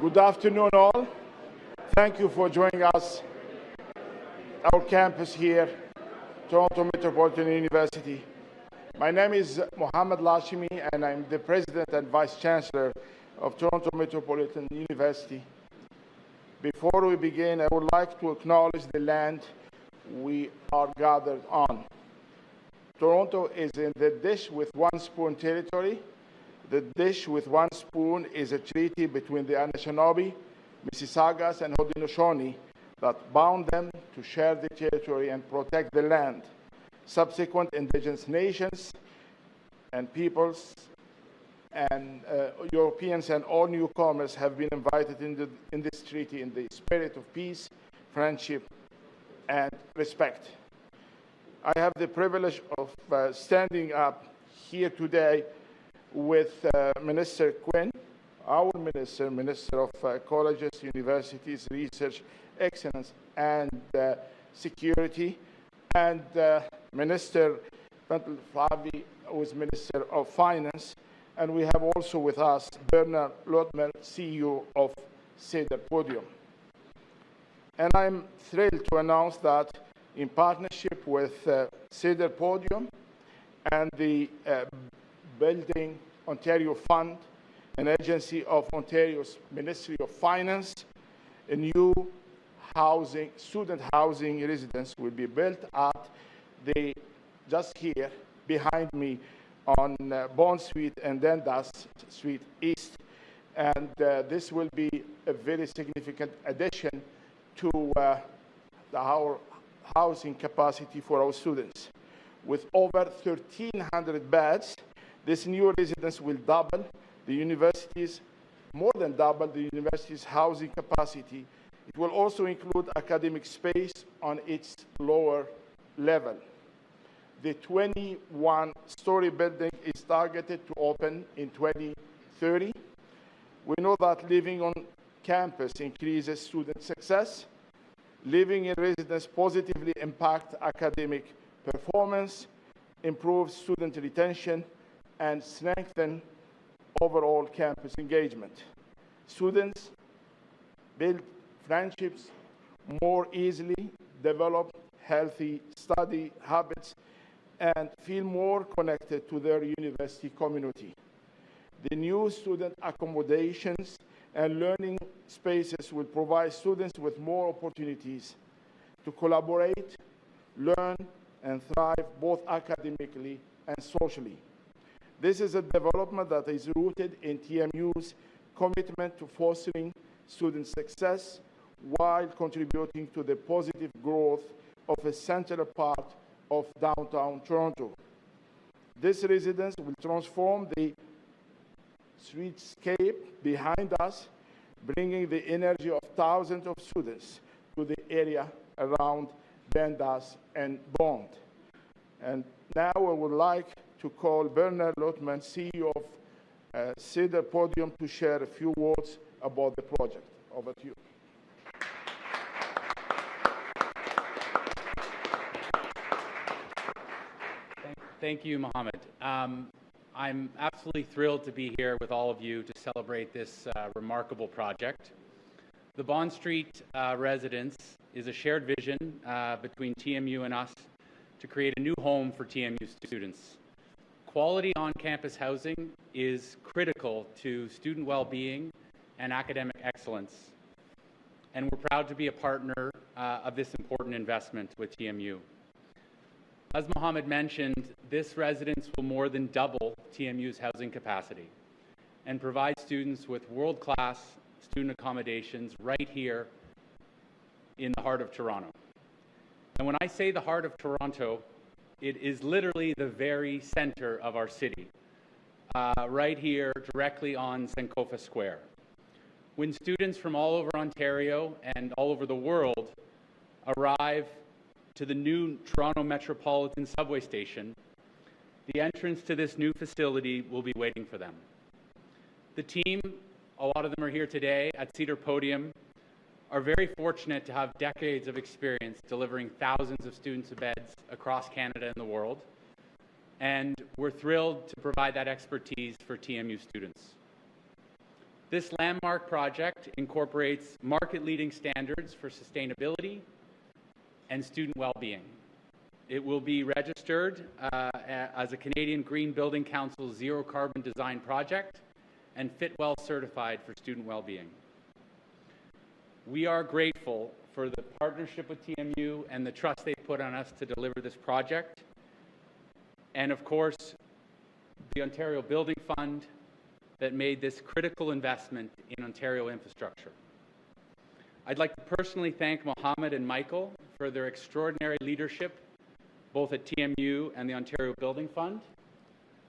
Good afternoon, all. Thank you for joining us, our campus here, Toronto Metropolitan University. My name is Mohamed Lachemi, and I'm the President and Vice-Chancellor of Toronto Metropolitan University. Before we begin, I would like to acknowledge the land we are gathered on. Toronto is in the dish with one spoon territory. The dish with one spoon is a treaty between the Anishinaabe, Mississaugas, and Haudenosaunee that bound them to share the territory and protect the land. Subsequent indigenous nations and peoples and Europeans and all newcomers have been invited in this treaty in the spirit of peace, friendship, and respect. I have the privilege of standing up here today with Minister Quinn, our Minister of Colleges, Universities, Research, Excellence, and Security, and Minister Bethlenfalvy, who is Minister of Finance, and we have also with us Bernard Luttmer, CEO of Cedar Podium. And I'm thrilled to announce that in partnership with Cedar Podium and the Building Ontario Fund, an agency of Ontario's Ministry of Finance, a new student housing residence will be built at just here behind me on Bond Street and Dundas Street East. And this will be a very significant addition to our housing capacity for our students. With over 1,300 beds, this new residence will double the university's, more than double the university's housing capacity. It will also include academic space on its lower level. The 21-story building is targeted to open in 2030. We know that living on campus increases student success. Living in residence positively impacts academic performance, improves student retention, and strengthen overall campus engagement. Students build friendships more easily, develop healthy study habits, and feel more connected to their university community. The new student accommodations and learning spaces will provide students with more opportunities to collaborate, learn, and thrive both academically and socially. This is a development that is rooted in TMU's commitment to fostering student success while contributing to the positive growth of a central part of downtown Toronto. This residence will transform the streetscape behind us, bringing the energy of thousands of students to the area around Dundas and Bond. And now I would like to call Bernard Luttmer, CEO of Cedar Podium, to share a few words about the project. Over to you. Thank you, Mohamed. I'm absolutely thrilled to be here with all of you to celebrate this remarkable project. The Bond Street residence is a shared vision between TMU and us to create a new home for TMU students. Quality on-campus housing is critical to student well-being and academic excellence, and we're proud to be a partner of this important investment with TMU. As Mohamed mentioned, this residence will more than double TMU's housing capacity and provide students with world-class student accommodations right here in the heart of Toronto. And when I say the heart of Toronto, it is literally the very center of our city, right here directly on Sankofa Square. When students from all over Ontario and all over the world arrive to the new Toronto Metropolitan subway station, the entrance to this new facility will be waiting for them. The team, a lot of them are here today at Cedar Podium, are very fortunate to have decades of experience delivering thousands of students' beds across Canada and the world, and we're thrilled to provide that expertise for TMU students. This landmark project incorporates market-leading standards for sustainability and student well-being. It will be registered as a Canadian Green Building Council Zero Carbon Design Project and Fitwell certified for student well-being. We are grateful for the partnership with TMU and the trust they put on us to deliver this project. And of course, the Ontario Building Fund that made this critical investment in Ontario infrastructure. I'd like to personally thank Mohamed and Michael for their extraordinary leadership, both at TMU and the Ontario Building Fund.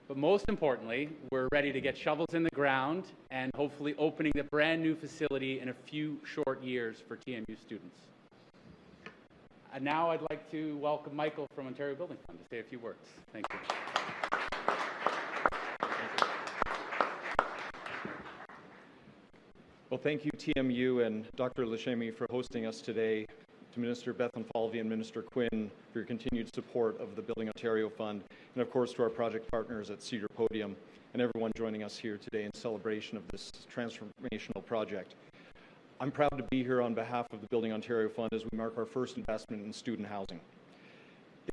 But most importantly, we're ready to get shovels in the ground and hopefully opening the brand new facility in a few short years for TMU students. And now I'd like to welcome Michael from Ontario Building Fund to say a few words. Thank you. Well, thank you, TMU and Dr. Lachemi, for hosting us today, to Minister Bethlenfalvy and Minister Quinn for your continued support of the Building Ontario Fund, and of course to our project partners at Cedar Podium and everyone joining us here today in celebration of this transformational project. I'm proud to be here on behalf of the Building Ontario Fund as we mark our first investment in student housing.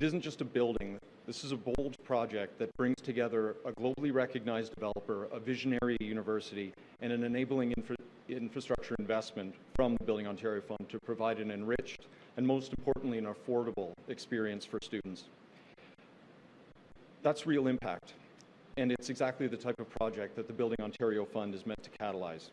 It isn't just a building. This is a bold project that brings together a globally recognized developer, a visionary university, and an enabling infrastructure investment from the Building Ontario Fund to provide an enriched and, most importantly, an affordable experience for students. That's real impact, and it's exactly the type of project that the Building Ontario Fund is meant to catalyze.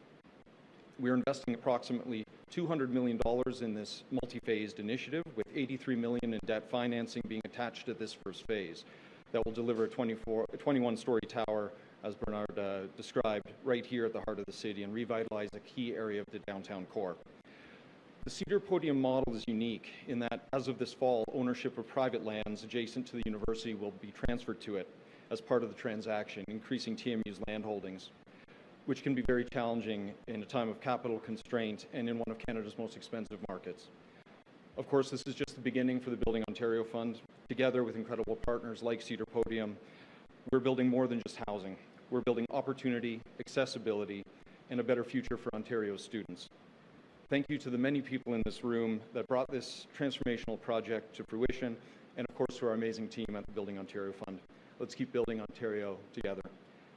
We are investing approximately $200 million in this multi-phased initiative, with $83 million in debt financing being attached to this first phase that will deliver a 21-story tower, as Bernard described, right here at the heart of the city and revitalize a key area of the downtown core. The Cedar Podium model is unique in that, as of this fall, ownership of private lands adjacent to the university will be transferred to it as part of the transaction, increasing TMU's land holdings, which can be very challenging in a time of capital constraint and in one of Canada's most expensive markets. Of course, this is just the beginning for the Building Ontario Fund. Together with incredible partners like Cedar Podium, we're building more than just housing. We're building opportunity, accessibility, and a better future for Ontario's students. Thank you to the many people in this room that brought this transformational project to fruition, and of course to our amazing team at the Building Ontario Fund. Let's keep building Ontario together.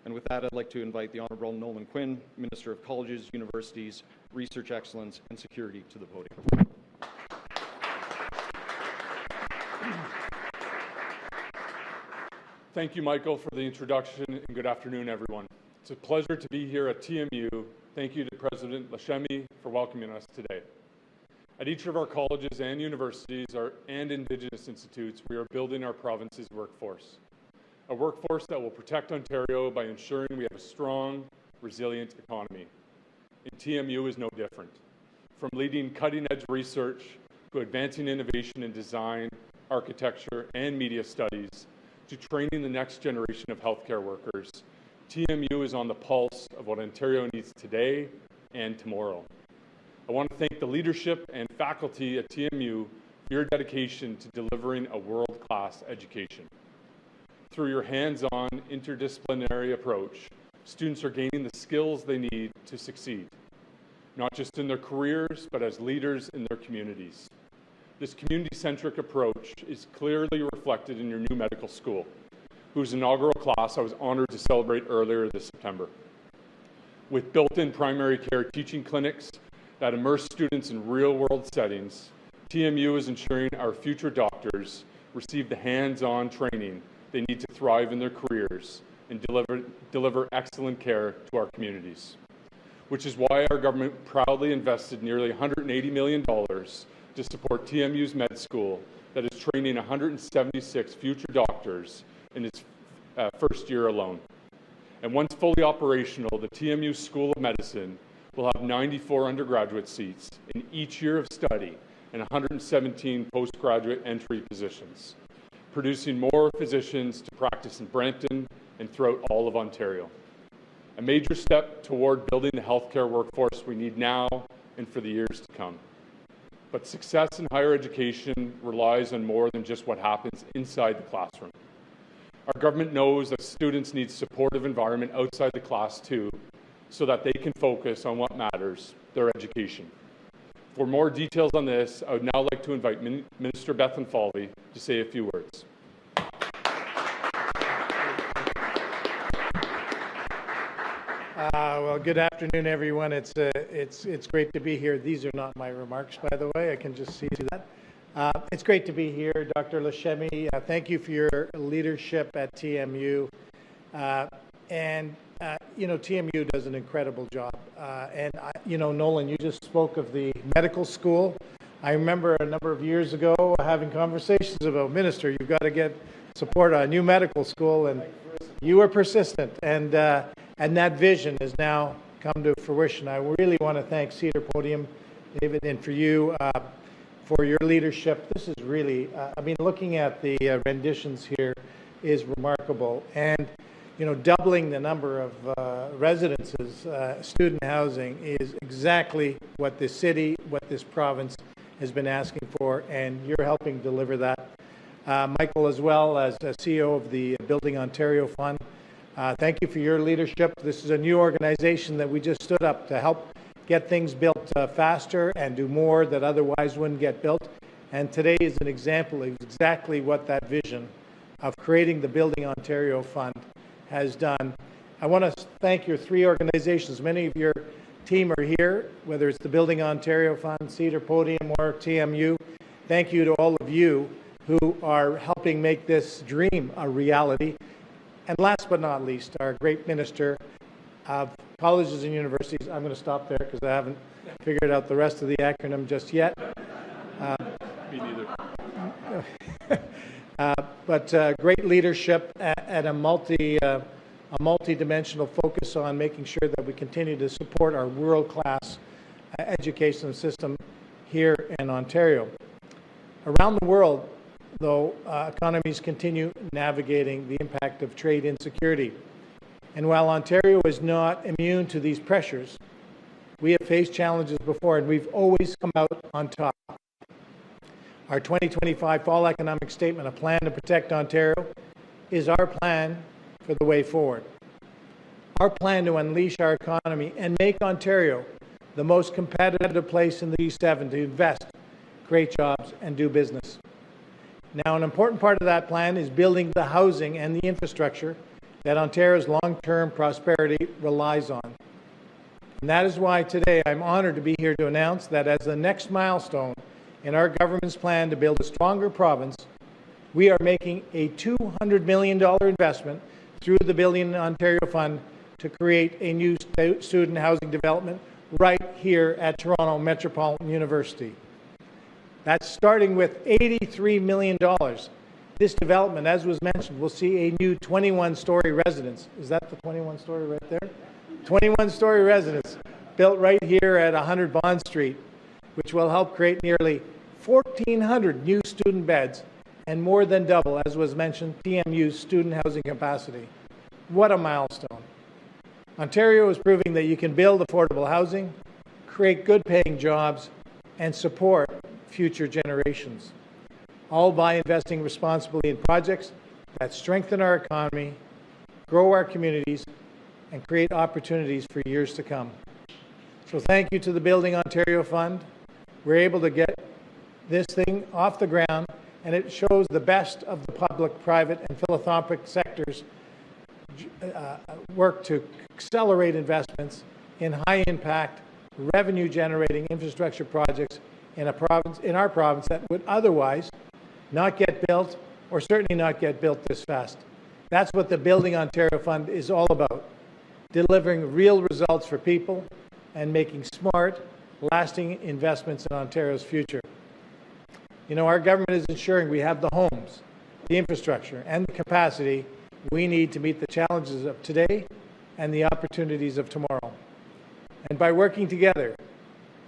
And with that, I'd like to invite the Honourable Nolan Quinn, Minister of Colleges, Universities, Research Excellence, and Security, to the podium. Thank you, Michael, for the introduction, and good afternoon, everyone. It's a pleasure to be here at TMU. Thank you to President Lachemi for welcoming us today. At each of our colleges and universities and Indigenous institutes, we are building our province's workforce. A workforce that will protect Ontario by ensuring we have a strong, resilient economy. And TMU is no different. From leading cutting-edge research to advancing innovation in design, architecture, and media studies, to training the next generation of healthcare workers, TMU is on the pulse of what Ontario needs today and tomorrow. I want to thank the leadership and faculty at TMU for your dedication to delivering a world-class education. Through your hands-on, interdisciplinary approach, students are gaining the skills they need to succeed, not just in their careers, but as leaders in their communities. This community-centric approach is clearly reflected in your new medical school, whose inaugural class I was honored to celebrate earlier this September. With built-in primary care teaching clinics that immerse students in real-world settings, TMU is ensuring our future doctors receive the hands-on training they need to thrive in their careers and deliver excellent care to our communities, which is why our government proudly invested nearly $180 million to support TMU's med school that is training 176 future doctors in its first year alone. And once fully operational, the TMU School of Medicine will have 94 undergraduate seats in each year of study and 117 postgraduate entry positions, producing more physicians to practice in Brampton and throughout all of Ontario. A major step toward building the healthcare workforce we need now and for the years to come. But success in higher education relies on more than just what happens inside the classroom. Our government knows that students need a supportive environment outside the class too, so that they can focus on what matters, their education. For more details on this, I would now like to invite Minister Bethlenfalvy to say a few words. Well, good afternoon, everyone. It's great to be here. These are not my remarks, by the way. I can just see to that. It's great to be here, Dr. Lachemi. Thank you for your leadership at TMU. TMU does an incredible job. Nolan, you just spoke of the medical school. I remember a number of years ago having conversations about, Minister, you've got to get support on a new medical school, and you were persistent. And that vision has now come to fruition. I really want to thank Cedar Podium, David, and for you for your leadership. This is really, looking at the renditions here is remarkable. And, doubling the number of residences, student housing is exactly what this city, what this province has been asking for, and you're helping deliver that. Michael, as well as CEO of the Building Ontario Fund, thank you for your leadership. This is a new organization that we just stood up to help get things built faster and do more that otherwise wouldn't get built. And today is an example of exactly what that vision of creating the Building Ontario Fund has done. I want to thank your three organizations. Many of your team are here, whether it's the Building Ontario Fund, Cedar Podium, or TMU. Thank you to all of you who are helping make this dream a reality. And last but not least, our great Minister of Colleges and Universities. I'm going to stop there because I haven't figured out the rest of the acronym just yet. Me neither. But great leadership and a multi-dimensional focus on making sure that we continue to support our world-class education system here in Ontario. Around the world, though, economies continue navigating the impact of trade insecurity. And while Ontario is not immune to these pressures, we have faced challenges before, and we've always come out on top. Our 2025 Fall Economic Statement, A Plan to Protect Ontario, is our plan for the way forward. Our plan to unleash our economy and make Ontario the most competitive place in the G7 to invest, create jobs, and do business. Now, an important part of that plan is building the housing and the infrastructure that Ontario's long-term prosperity relies on. And that is why today I'm honored to be here to announce that as the next milestone in our government's plan to build a stronger province, we are making a $200 million investment through the Building Ontario Fund to create a new student housing development right here at Toronto Metropolitan University. That's starting with $83 million. This development, as was mentioned, will see a new 21-story residence. Is that the 21-story right there? 21-story residence built right here at 100 Bond Street, which will help create nearly 1,400 new student beds and more than double, as was mentioned, TMU's student housing capacity. What a milestone. Ontario is proving that you can build affordable housing, create good-paying jobs, and support future generations, all by investing responsibly in projects that strengthen our economy, grow our communities, and create opportunities for years to come. So thank you to the Building Ontario Fund. We're able to get this thing off the ground, and it shows the best of the public, private, and philanthropic sectors work to accelerate investments in high-impact, revenue-generating infrastructure projects in our province that would otherwise not get built, or certainly not get built this fast. That's what the Building Ontario Fund is all about, delivering real results for people and making smart, lasting investments in Ontario's future. You know, our government is ensuring we have the homes, the infrastructure, and the capacity we need to meet the challenges of today and the opportunities of tomorrow. And by working together,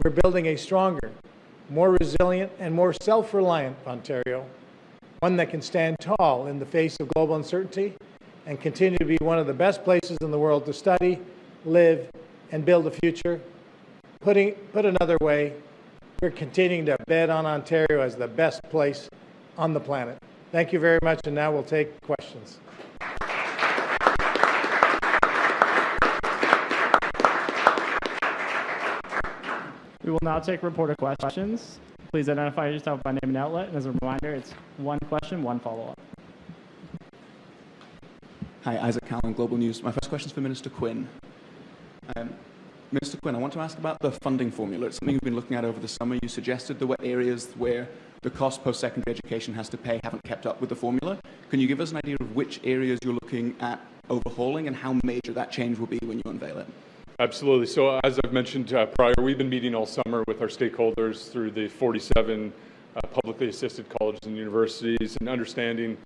we're building a stronger, more resilient, and more self-reliant Ontario, one that can stand tall in the face of global uncertainty and continue to be one of the best places in the world to study, live, and build a future. Put another way, we're continuing to bet on Ontario as the best place on the planet. Thank you very much, and now we'll take questions. We will now take reporter questions. Please identify yourself by name and outlet. And as a reminder, it's one question, one follow-up. Hi, Isaac Callan, Global News. My first question is for Minister Quinn. Minister Quinn, I want to ask about the funding formula. It's something you've been looking at over the summer. You suggested there were areas where the cost post-secondary education has to pay haven't kept up with the formula. Can you give us an idea of which areas you're looking at overhauling and how major that change will be when you unveil it? Absolutely. So as I've mentioned prior, we've been meeting all summer with our stakeholders through the 47 publicly assisted colleges and universities and understanding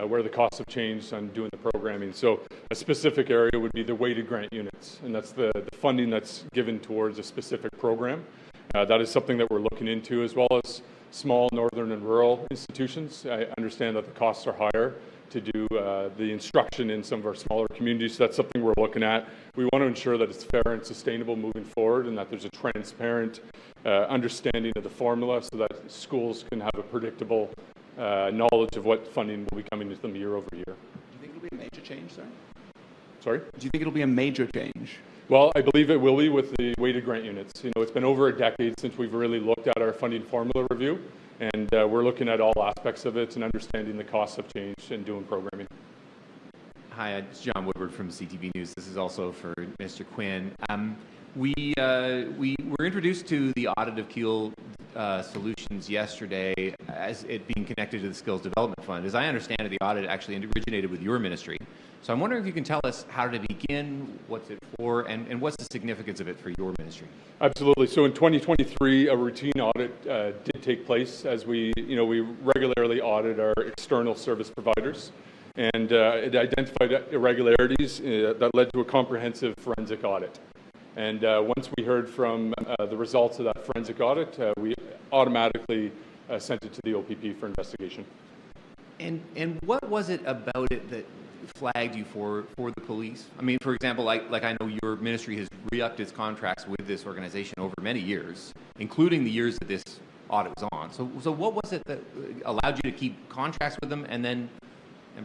where the costs have changed on doing the programming. So a specific area would be the weighted grant units, and that's the funding that's given towards a specific program. That is something that we're looking into, as well as small northern and rural institutions. I understand that the costs are higher to do the instruction in some of our smaller communities. So that's something we're looking at. We want to ensure that it's fair and sustainable moving forward, and that there's a transparent understanding of the formula so that schools can have a predictable knowledge of what funding will be coming to them year over year. Do you think it'll be a major change, sir? Sorry? Do you think it'll be a major change? Well, I believe it will be with the weighted grant units. You know, it's been over a decade since we've really looked at our funding formula review, and we're looking at all aspects of it and understanding the costs of change and doing programming. Hi, it's John Woodward from CTV News. This is also for Mr. Quinn. We were introduced to the audit of Keel Solutions yesterday as it being connected to the Skills Development Fund. As I understand it, the audit actually originated with your ministry. So I'm wondering if you can tell us how did it begin, what's it for, and what's the significance of it for your ministry? Absolutely. So in 2023, a routine audit did take place as we regularly audit our external service providers. And it identified irregularities that led to a comprehensive forensic audit. And once we heard from the results of that forensic audit, we automatically sent it to the OPP for investigation. And what was it about it that flagged you for the police? I mean, for example, like I know your ministry has re-upped its contracts with this organization over many years, including the years that this audit was on. So what was it that allowed you to keep contracts with them and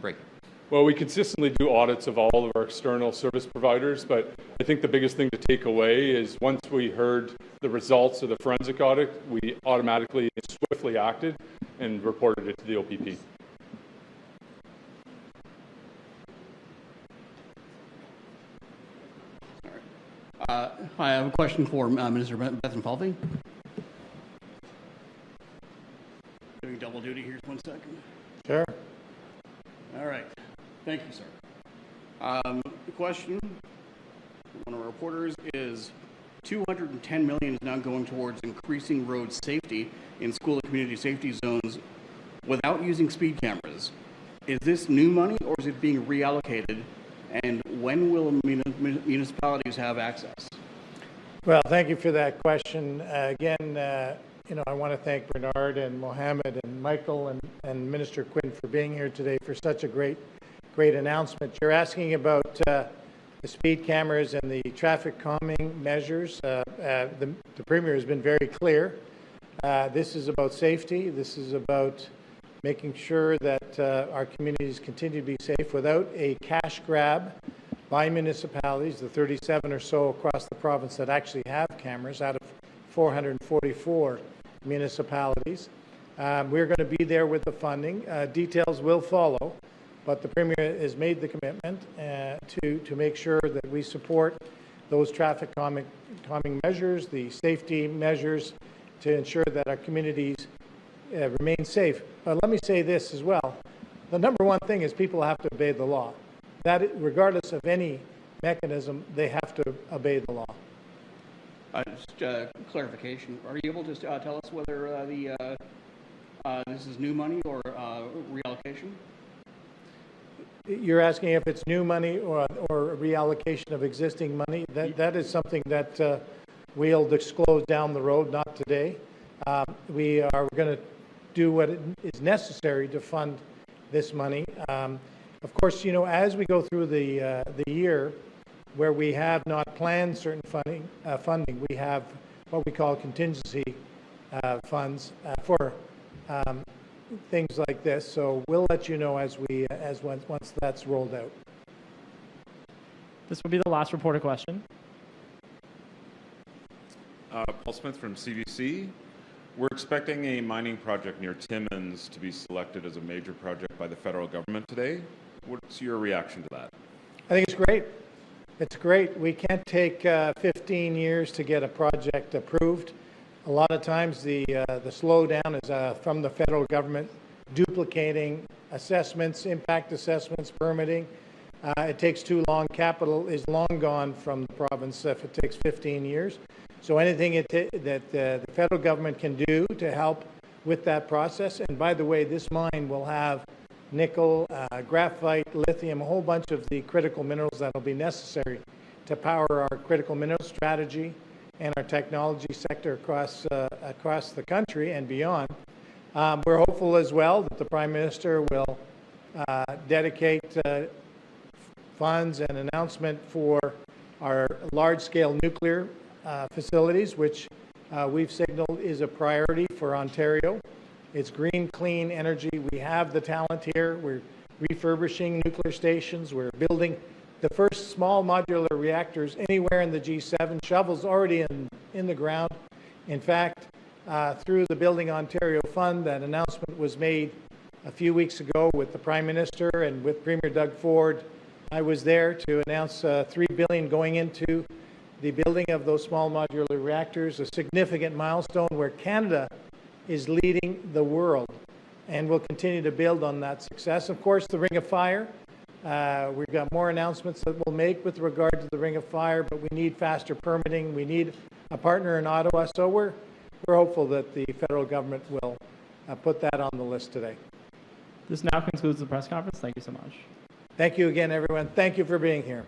break it? Well, we consistently do audits of all of our external service providers, but I think the biggest thing to take away is once we heard the results of the forensic audit, we automatically and swiftly acted and reported it to the OPP. Hi, I have a question for Minister Bethlenfalvy. Doing double duty here, 1 second. Sure. All right. Thank you, sir. The question from one of our reporters is $210 million is now going towards increasing road safety in school and community safety zones without using speed cameras. Is this new money or is it being reallocated? And when will municipalities have access? Well, thank you for that question. Again, I want to thank Bernard and Mohamed and Michael and Minister Quinn for being here today for such a great announcement. You're asking about the speed cameras and the traffic calming measures. The Premier has been very clear. This is about safety. This is about making sure that our communities continue to be safe without a cash grab by municipalities, the 37 or so across the province that actually have cameras out of 444 municipalities. We're going to be there with the funding. Details will follow, but the Premier has made the commitment to make sure that we support those traffic calming measures, the safety measures to ensure that our communities remain safe. But let me say this as well. The number one thing is people have to obey the law. That, regardless of any mechanism, they have to obey the law. Just clarification. Are you able to tell us whether this is new money or reallocation? You're asking if it's new money or a reallocation of existing money. That is something that we'll disclose down the road, not today. We are going to do what is necessary to fund this money. Of course, as we go through the year, where we have not planned certain funding, we have what we call contingency funds for things like this. So we'll let you know once that's rolled out. This will be the last reporter question. Paul Smith from CBC. We're expecting a mining project near Timmins to be selected as a major project by the federal government today. What's your reaction to that? I think it's great. It's great. We can't take 15 years to get a project approved. A lot of times the slowdown is from the federal government duplicating assessments, impact assessments, permitting. It takes too long. Capital is long gone from the province if it takes 15 years. So anything that the federal government can do to help with that process, and by the way, this mine will have nickel, graphite, lithium, a whole bunch of the critical minerals that will be necessary to power our critical mineral strategy and our technology sector across the country and beyond. We're hopeful as well that the Prime Minister will dedicate funds and announcement for our large-scale nuclear facilities, which we've signaled is a priority for Ontario. It's green, clean energy. We have the talent here. We're refurbishing nuclear stations. We're building the first small modular reactors anywhere in the G7. Shovels already in the ground. In fact, through the Building Ontario Fund, that announcement was made a few weeks ago with the Prime Minister and with Premier Doug Ford. I was there to announce $3 billion going into the building of those small modular reactors, a significant milestone where Canada is leading the world, and we'll continue to build on that success. Of course, the Ring of Fire, we've got more announcements that we'll make with regard to the Ring of Fire, but we need faster permitting. We need a partner in Ottawa, so we're hopeful that the federal government will put that on the list today. This now concludes the press conference. Thank you so much. Thank you again, everyone. Thank you for being here.